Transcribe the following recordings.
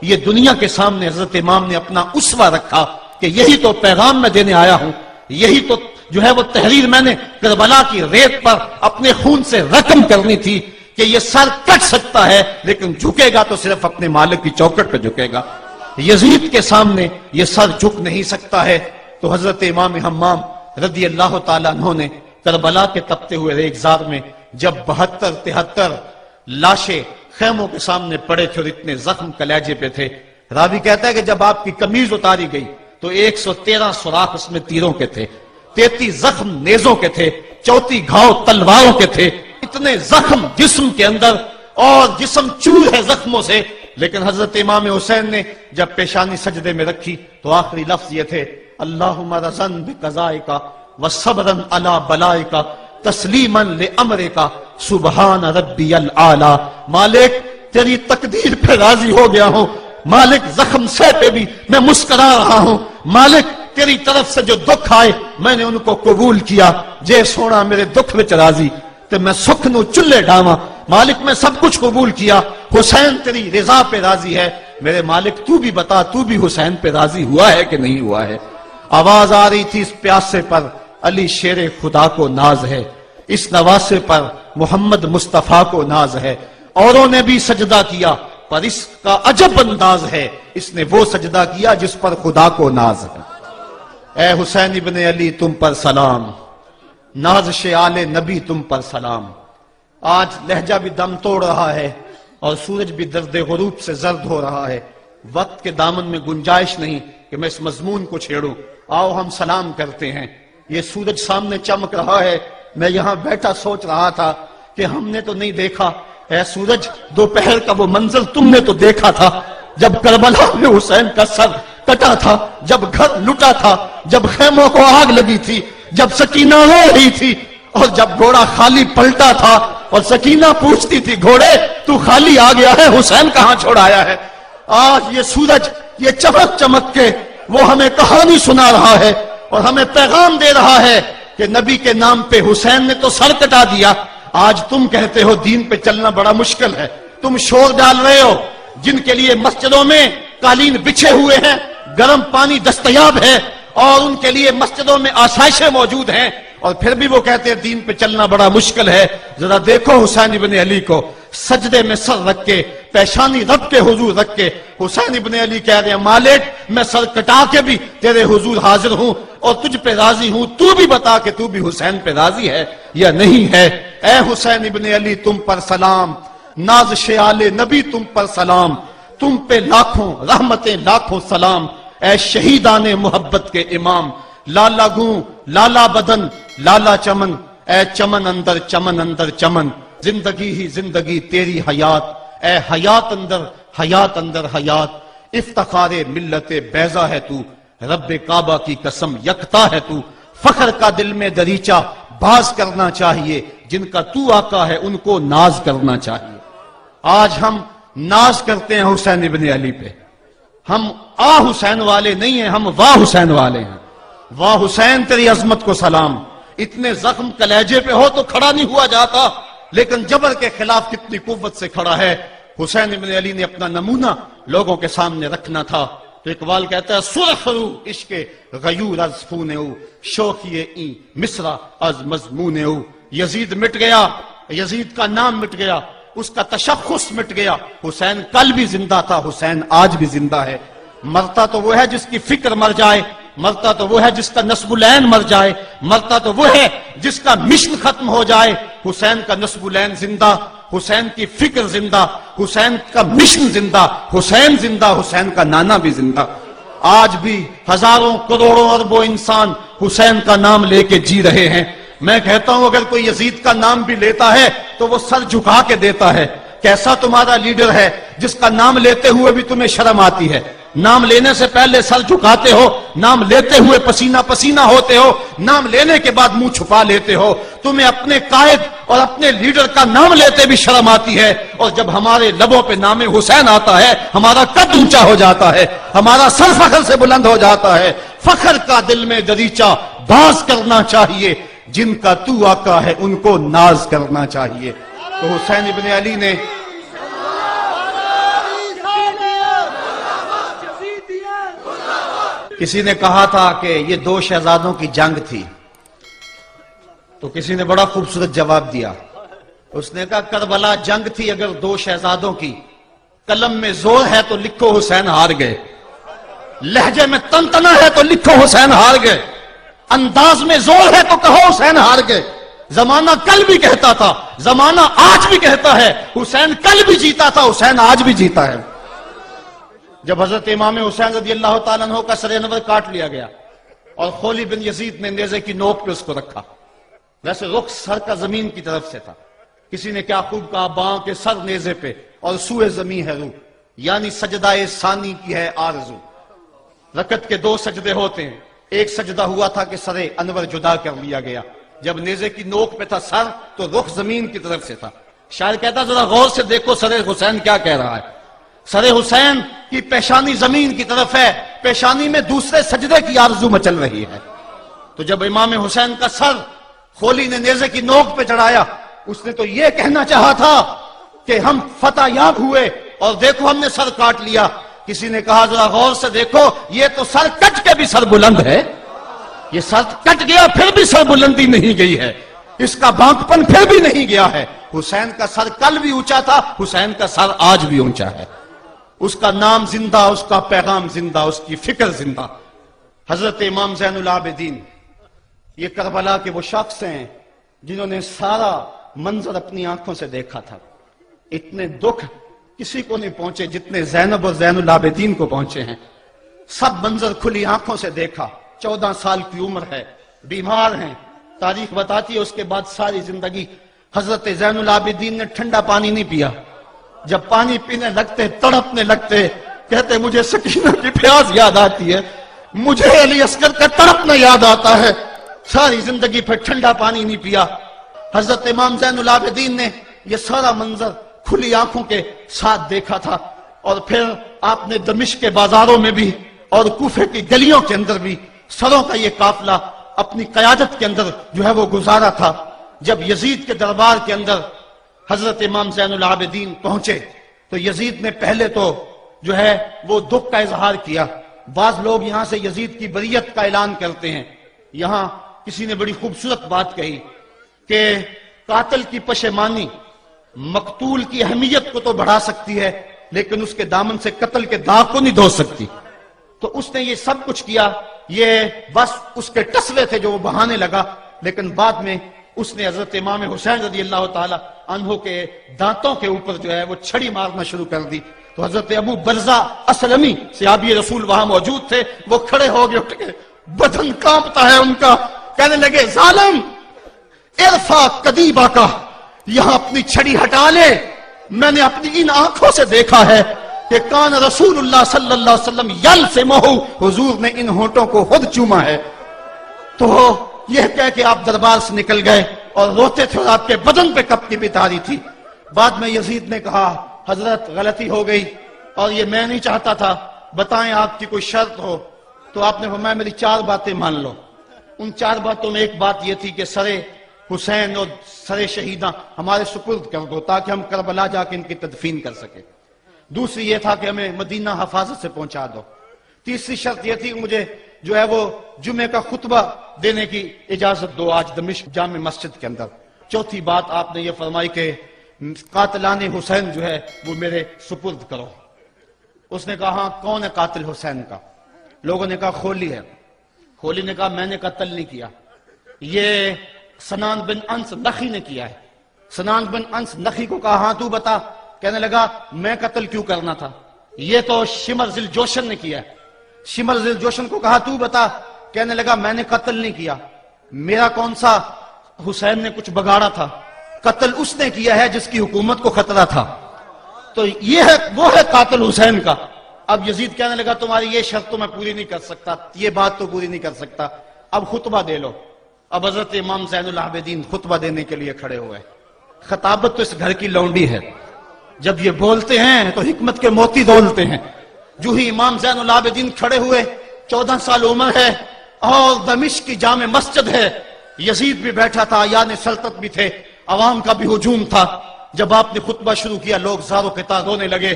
یہ دنیا کے سامنے حضرت امام نے اپنا اسوہ رکھا کہ یہی تو پیغام میں دینے آیا ہوں، یہی تو جو ہے وہ تحریر میں نے کربلا کی ریت پر اپنے خون سے رقم کرنی تھی کہ یہ سر کٹ سکتا ہے لیکن جھکے گا تو صرف اپنے مالک کی چوکٹ پہ جھکے گا، یزید کے سامنے یہ سر جھک نہیں سکتا ہے۔ تو حضرت امام حمام رضی اللہ تعالیٰ عنہ نے کربلا کے تپتے ہوئے ریگزار میں جب 72-73 لاشیں خیموں کے سامنے پڑے تھے اور اتنے زخم کلیجے پہ تھے، راوی کہتا ہے کہ جب آپ کی قمیض اتاری گئی تو 113 سوراخ اس میں تیروں کے تھے، 33 زخم نیزوں کے تھے، 34 گھاؤ تلواروں کے تھے، اتنے زخم جسم کے اندر اور جسم چور ہے زخموں سے۔ لیکن حضرت امام حسین نے جب پیشانی سجدے میں رکھی تو آخری لفظ یہ تھے، اللہم رضن بقضائک وصبرن علی بلائک تسلیما لامرک سبحان ربی الاعلی۔ مالک تیری تقدیر پہ راضی ہو گیا ہوں، مالک زخم سے پہ بھی میں مسکرا رہا ہوں، مالک تیری طرف سے جو دکھ آئے میں نے ان کو قبول کیا، جے سونا میرے دکھ وچ راضی تے میں سکھ نو چلے ڈاواں، مالک میں سب کچھ قبول کیا، حسین تیری رضا پہ راضی ہے، میرے مالک تو بھی بتا تو بھی حسین پہ راضی ہوا ہے کہ نہیں ہوا ہے۔ آواز آ رہی تھی اس پیاسے پر علی شیر خدا کو ناز ہے، اس نواسے پر محمد مصطفیٰ کو ناز ہے، اوروں نے بھی سجدہ کیا پر اس کا عجب انداز ہے، اس نے وہ سجدہ کیا جس پر خدا کو ناز ہے۔ اے حسین ابن علی تم پر سلام، نازش آل نبی تم پر سلام۔ آج لہجہ بھی دم توڑ رہا ہے اور سورج بھی درد غروب سے زرد ہو رہا ہے، وقت کے دامن میں گنجائش نہیں کہ میں اس مضمون کو چھیڑوں، آؤ ہم سلام کرتے ہیں۔ یہ سورج سامنے چمک رہا ہے، میں یہاں بیٹھا سوچ رہا تھا کہ ہم نے تو نہیں دیکھا، اے سورج دوپہر کا وہ منظر تم نے تو دیکھا تھا جب کربلا میں حسین کا سر کٹا تھا، جب گھر لٹا تھا، جب خیموں کو آگ لگی تھی، جب سکینہ رو رہی تھی اور جب گھوڑا خالی پلٹا تھا اور سکینہ پوچھتی تھی گھوڑے تو خالی آ گیا ہے، حسین کہاں چھوڑ آیا ہے۔ آج یہ سورج یہ چمک چمک کے وہ ہمیں کہانی سنا رہا ہے اور ہمیں پیغام دے رہا ہے کہ نبی کے نام پہ حسین نے تو سر کٹا دیا، آج تم کہتے ہو دین پہ چلنا بڑا مشکل ہے، تم شور ڈال رہے ہو، جن کے لیے مسجدوں میں قالین بچھے ہوئے ہیں، گرم پانی دستیاب ہے اور ان کے لیے مسجدوں میں آسائشیں موجود ہیں، اور پھر بھی وہ کہتے ہیں دین پہ چلنا بڑا مشکل ہے۔ ذرا دیکھو حسین ابن علی کو، سجدے میں سر رکھ کے، پیشانی رب کے حضور رکھ کے حسین ابن علی کہہ رہے ہیں مالک میں سر کٹا کے بھی تیرے حضور حاضر ہوں اور تجھ پہ راضی ہوں، تو بھی بتا کہ تو بھی حسین پہ راضی ہے یا نہیں ہے۔ اے حسین ابن علی تم پر سلام، نازش آل نبی تم پر سلام، تم پہ لاکھوں رحمتیں لاکھوں سلام، اے شہیدان محبت کے امام، لالا گوں لالا بدن لالا چمن، اے چمن اندر چمن اندر چمن، زندگی ہی زندگی تیری حیات، اے حیات اندر حیات، افتخار ملت بیضا ہے تو، رب کعبہ کی قسم یکتا ہے تو، فخر کا دل میں دریچہ باز کرنا چاہیے، جن کا تو آقا ہے ان کو ناز کرنا چاہیے۔ آج ہم ناز کرتے ہیں حسین ابن علی پہ، ہم آ حسین والے نہیں ہیں، ہم واہ حسین والے ہیں۔ واہ حسین تیری عظمت کو سلام، اتنے زخم کلیجے پہ ہو تو کھڑا نہیں ہوا جاتا، لیکن جبر کے خلاف کتنی قوت سے کھڑا ہے۔ حسین ابن علی نے اپنا نمونہ لوگوں کے سامنے رکھنا تھا، تو اقبال کہتا ہے سرخ رو عشق غیور از خون او، شوخی این مصرع از مضمون او۔ یزید مٹ گیا، یزید کا نام مٹ گیا، اس کا تشخص مٹ گیا، حسین کل بھی زندہ تھا، حسین آج بھی زندہ ہے۔ مرتا تو وہ ہے جس کی فکر مر جائے، مرتا تو وہ ہے جس کا نسب العین مر جائے، مرتا تو وہ ہے جس کا مشن ختم ہو جائے۔ حسین کا نسب العین زندہ، حسین کی فکر زندہ، حسین کا مشن زندہ، حسین زندہ، حسین کا نانا بھی زندہ۔ آج بھی ہزاروں کروڑوں اربوں انسان حسین کا نام لے کے جی رہے ہیں۔ میں کہتا ہوں اگر کوئی یزید کا نام بھی لیتا ہے تو وہ سر جھکا کے دیتا ہے۔ کیسا تمہارا لیڈر ہے جس کا نام لیتے ہوئے بھی تمہیں شرم آتی ہے؟ نام لینے سے پہلے سر جھکاتے ہو، نام لیتے ہوئے پسینہ پسینہ ہوتے ہو، نام لینے کے بعد منہ چھپا لیتے ہو۔ تمہیں اپنے قائد اور اپنے لیڈر کا نام لیتے بھی شرم آتی ہے، اور جب ہمارے لبوں پہ نام حسین آتا ہے ہمارا قد اونچا ہو جاتا ہے، ہمارا سر فخر سے بلند ہو جاتا ہے۔ فخر کا دل میں دریچہ باز کرنا چاہیے، جن کا تو آقا ہے ان کو ناز کرنا چاہیے۔ تو حسین ابن علی نے کسی نے کہا تھا کہ یہ دو شہزادوں کی جنگ تھی، تو کسی نے بڑا خوبصورت جواب دیا. اس نے کہا کربلا جنگ تھی اگر دو شہزادوں کی، قلم میں زور ہے تو لکھو حسین ہار گئے، لہجے میں تنتنا ہے تو لکھو حسین ہار گئے، انداز میں زور ہے تو کہو حسین ہار گئے. زمانہ کل بھی کہتا تھا، زمانہ آج بھی کہتا ہے، حسین کل بھی جیتا تھا، حسین آج بھی جیتا ہے. جب حضرت امام حسین رضی اللہ تعالیٰ عنہ کا سر انور کاٹ لیا گیا اور خولی بن یزید نے نیزے کی نوک پہ اس کو رکھا، ویسے رخ سر کا زمین کی طرف سے تھا. کسی نے کیا خوب کہا، باں کے سر نیزے پہ اور سوئے زمین ہے روح، یعنی سجدہ ثانی کی ہے آرزو. رکعت کے دو سجدے ہوتے ہیں، ایک سجدہ ہوا تھا کہ سر انور جدا کر لیا گیا، جب نیزے کی نوک پہ تھا سر تو رخ زمین کی طرف سے تھا. شاعر کہتا ذرا غور سے دیکھو سر حسین کیا کہہ رہا ہے. سر حسین کی پیشانی زمین کی طرف ہے، پیشانی میں دوسرے سجدے کی آرزو مچل رہی ہے. تو جب امام حسین کا سر خولی نے نیزے کی نوک پہ چڑھایا، اس نے تو یہ کہنا چاہا تھا کہ ہم فتح یاب ہوئے اور دیکھو ہم نے سر کاٹ لیا. کسی نے کہا ذرا غور سے دیکھو، یہ تو سر کٹ کے بھی سر بلند ہے، یہ سر کٹ گیا پھر بھی سر بلندی نہیں گئی ہے، اس کا بانکپن پھر بھی نہیں گیا ہے. حسین کا سر کل بھی اونچا تھا، حسین کا سر آج بھی اونچا ہے. اس کا نام زندہ، اس کا پیغام زندہ، اس کی فکر زندہ. حضرت امام زین العابدین یہ کربلا کے وہ شخص ہیں جنہوں نے سارا منظر اپنی آنکھوں سے دیکھا تھا. اتنے دکھ کسی کو نہیں پہنچے جتنے زینب اور زین العابدین کو پہنچے ہیں. سب منظر کھلی آنکھوں سے دیکھا. 14 سال کی عمر ہے، بیمار ہیں. تاریخ بتاتی ہے اس کے بعد ساری زندگی حضرت زین العابدین نے ٹھنڈا پانی نہیں پیا. جب پانی پینے لگتے تڑپنے لگتے، کہتے مجھے سکینہ کی پیاس یاد آتی ہے، مجھے علی اصغر کا تڑپنا یاد آتا ہے. ساری زندگی پھر ٹھنڈا پانی نہیں پیا. حضرت امام زین العابدین نے یہ سارا منظر کھلی آنکھوں کے ساتھ دیکھا تھا. اور پھر آپ نے دمشق کے بازاروں میں بھی اور کوفے کی گلیوں کے اندر بھی سروں کا یہ قافلہ اپنی قیادت کے اندر جو ہے وہ گزارا تھا. جب یزید کے دربار کے اندر حضرت امام زین العابدین پہنچے تو یزید نے پہلے تو جو ہے وہ دکھ کا اظہار کیا. بعض لوگ یہاں سے یزید کی بریت کا اعلان کرتے ہیں. یہاں کسی نے بڑی خوبصورت بات کہی کہ قاتل کی پشیمانی مقتول کی اہمیت کو تو بڑھا سکتی ہے لیکن اس کے دامن سے قتل کے داغ کو نہیں دھو سکتی. تو اس نے یہ سب کچھ کیا، یہ بس اس کے ٹسلے تھے جو وہ بہانے لگا. لیکن بعد میں اس نے حضرت امام حسین رضی اللہ تعالی عنہ کے دانتوں کے اوپر جو ہے وہ چھڑی مارنا شروع کر دی. تو حضرت ابو برزہ اسلمی صحابی رسول وہاں موجود تھے، وہ کھڑے ہو گئے، اٹھ گئے، بدن کانپتا ہے ان کا. کہنے لگے ظالم ارفع قدیبہ کا، یہاں اپنی چھڑی ہٹا لے. میں نے اپنی ان آنکھوں سے دیکھا ہے کہ کان رسول اللہ صلی اللہ علیہ وسلم یلسمہ، حضور نے ان ہونٹوں کو خود چوما ہے. تو یہ کہہ کہ آپ دربار سے نکل گئے اور روتے تھے اور آپ کے بدن پہ کپ کی بھی تاری تھی. بعد میں یزید نے کہا حضرت غلطی ہو گئی اور یہ میں نہیں چاہتا تھا، بتائیں آپ کی کوئی شرط ہو. تو آپ نے فرمایا میری 4 باتیں مان لو. ان 4 باتوں میں ایک بات یہ تھی کہ سر حسین اور سر شہیداں ہمارے سپرد کر دو تاکہ ہم کربلا جا کے ان کی تدفین کر سکیں. دوسری یہ تھا کہ ہمیں مدینہ حفاظت سے پہنچا دو. تیسری شرط یہ تھی کہ مجھے جو ہے وہ جمعے کا خطبہ دینے کی اجازت دو آج دمشق جامع مسجد کے اندر. چوتھی بات آپ نے یہ فرمائی کہ قاتلان حسین جو ہے وہ میرے سپرد کرو. اس نے کہا ہاں کون ہے قاتل حسین کا؟ لوگوں نے کہا خولی ہے. خولی نے کہا میں نے قتل نہیں کیا، یہ سنان بن انس نخی نے کیا ہے. سنان بن انس نخی کو کہا ہاں تو بتا. کہنے لگا میں قتل کیوں کرنا تھا، یہ تو شمر ذل جوشن نے کیا ہے. شمر ذل جوشن کو کہا تو بتا. کہنے لگا میں نے قتل نہیں کیا، میرا کون سا حسین نے کچھ بگاڑا تھا، قتل اس نے کیا ہے جس کی حکومت کو خطرہ تھا. تو یہ ہے وہ ہے قاتل حسین کا. اب یزید کہنے لگا تمہاری یہ شرط تو میں پوری نہیں کر سکتا، یہ بات تو پوری نہیں کر سکتا، اب خطبہ دے لو. اب حضرت امام زین العابدین خطبہ دینے کے لیے کھڑے ہوئے. خطابت تو اس گھر کی لونڈی ہے، جب یہ بولتے ہیں تو حکمت کے موتی دولتے ہیں. جو ہی امام زین العابدین کھڑے ہوئے، 14 سال عمر ہے اور دمشق کی جامع مسجد ہے. یزید بھی بیٹھا تھا، یعنی سلطنت بھی تھے، عوام کا بھی ہجوم تھا. جب آپ نے خطبہ شروع کیا لوگ زار و قطار رونے لگے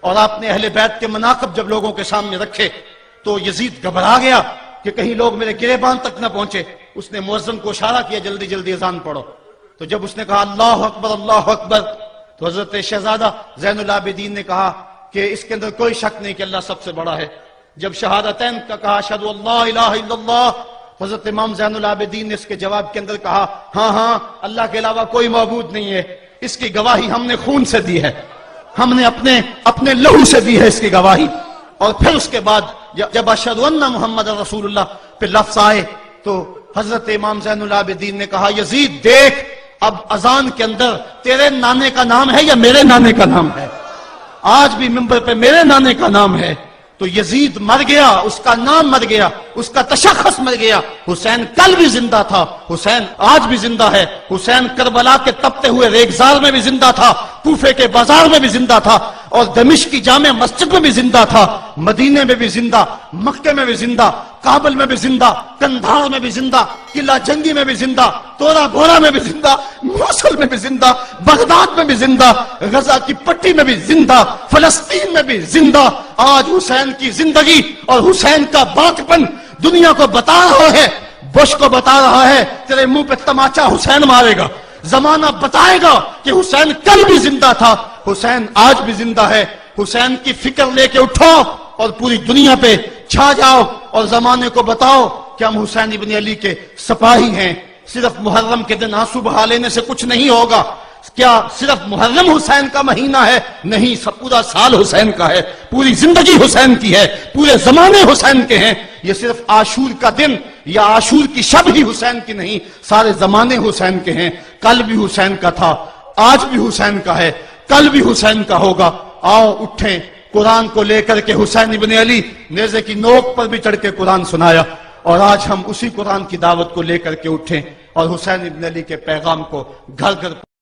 اور آپ نے اہل بیت کے مناقب جب لوگوں کے سامنے رکھے تو یزید گھبرا گیا کہ کہیں لوگ میرے گریبان تک نہ پہنچے. اس نے مؤذن کو اشارہ کیا جلدی جلدی اذان پڑھو. تو جب اس نے کہا اللہ اکبر تو حضرت شہزادہ زین العابدین نے کہا کہ اس کے اندر کوئی شک نہیں کہ اللہ سب سے بڑا ہے. جب شہادتین کا کہا اشہد ان لا الہ الا اللہ، حضرت امام زین العابدین نے اس کے جواب کے اندر کہا ہاں اللہ کے علاوہ کوئی معبود نہیں ہے، اس کی گواہی ہم نے خون سے دی ہے، ہم نے اپنے لہو سے دی ہے اس کی گواہی. اور پھر اس کے بعد جب اشہد ان محمد رسول اللہ پہ لفظ آئے تو حضرت امام زین العابدین نے کہا یزید دیکھ اب اذان کے اندر تیرے نانے کا نام ہے یا میرے نانے کا نام ہے؟ آج بھی منبر پہ میرے نانے کا نام ہے. تو یزید مر گیا، اس کا نام مر گیا، اس کا تشخص مر گیا. حسین کل بھی زندہ تھا، حسین آج بھی زندہ ہے. حسین کربلا کے تپتے ہوئے ریگزار میں بھی زندہ تھا، کوفے کے بازار میں بھی زندہ تھا، اور دمشق کی جامع مسجد میں بھی زندہ تھا، مدینے میں بھی زندہ، مکے میں بھی زندہ، کابل میں بھی زندہ، کندھار میں بھی زندہ، قلعہ جنگی میں بھی زندہ، تورا بورا میں بھی زندہ، موصل میں بھی زندہ، بغداد میں بھی زندہ، غزہ کی پٹی میں بھی زندہ، فلسطین میں بھی زندہ. آج حسین کی زندگی اور حسین کا باقپن دنیا کو بتا رہا ہے، بش کو بتا رہا ہے تیرے منہ پہ تماچا حسین مارے گا. زمانہ بتائے گا کہ حسین کل بھی زندہ تھا، حسین آج بھی زندہ ہے. حسین کی فکر لے کے اٹھو اور پوری دنیا پہ چھا جاؤ اور زمانے کو بتاؤ کہ ہم حسین ابن علی کے سپاہی ہیں. صرف محرم کے دن آنسو بہا لینے سے کچھ نہیں ہوگا. کیا صرف محرم حسین کا مہینہ ہے؟ نہیں، سب پورا سال حسین کا ہے، پوری زندگی حسین کی ہے، پورے زمانے حسین کے ہیں. یہ صرف عاشور کا دن یا عاشور کی شب ہی حسین کی نہیں، سارے زمانے حسین کے ہیں. کل بھی حسین کا تھا، آج بھی حسین کا ہے، کل بھی حسین کا ہوگا. آؤ اٹھیں، قرآن کو لے کر کے حسین ابن علی نیزے کی نوک پر بھی چڑھ کے قرآن سنایا، اور آج ہم اسی قرآن کی دعوت کو لے کر کے اٹھیں اور حسین ابن علی کے پیغام کو گھر گھر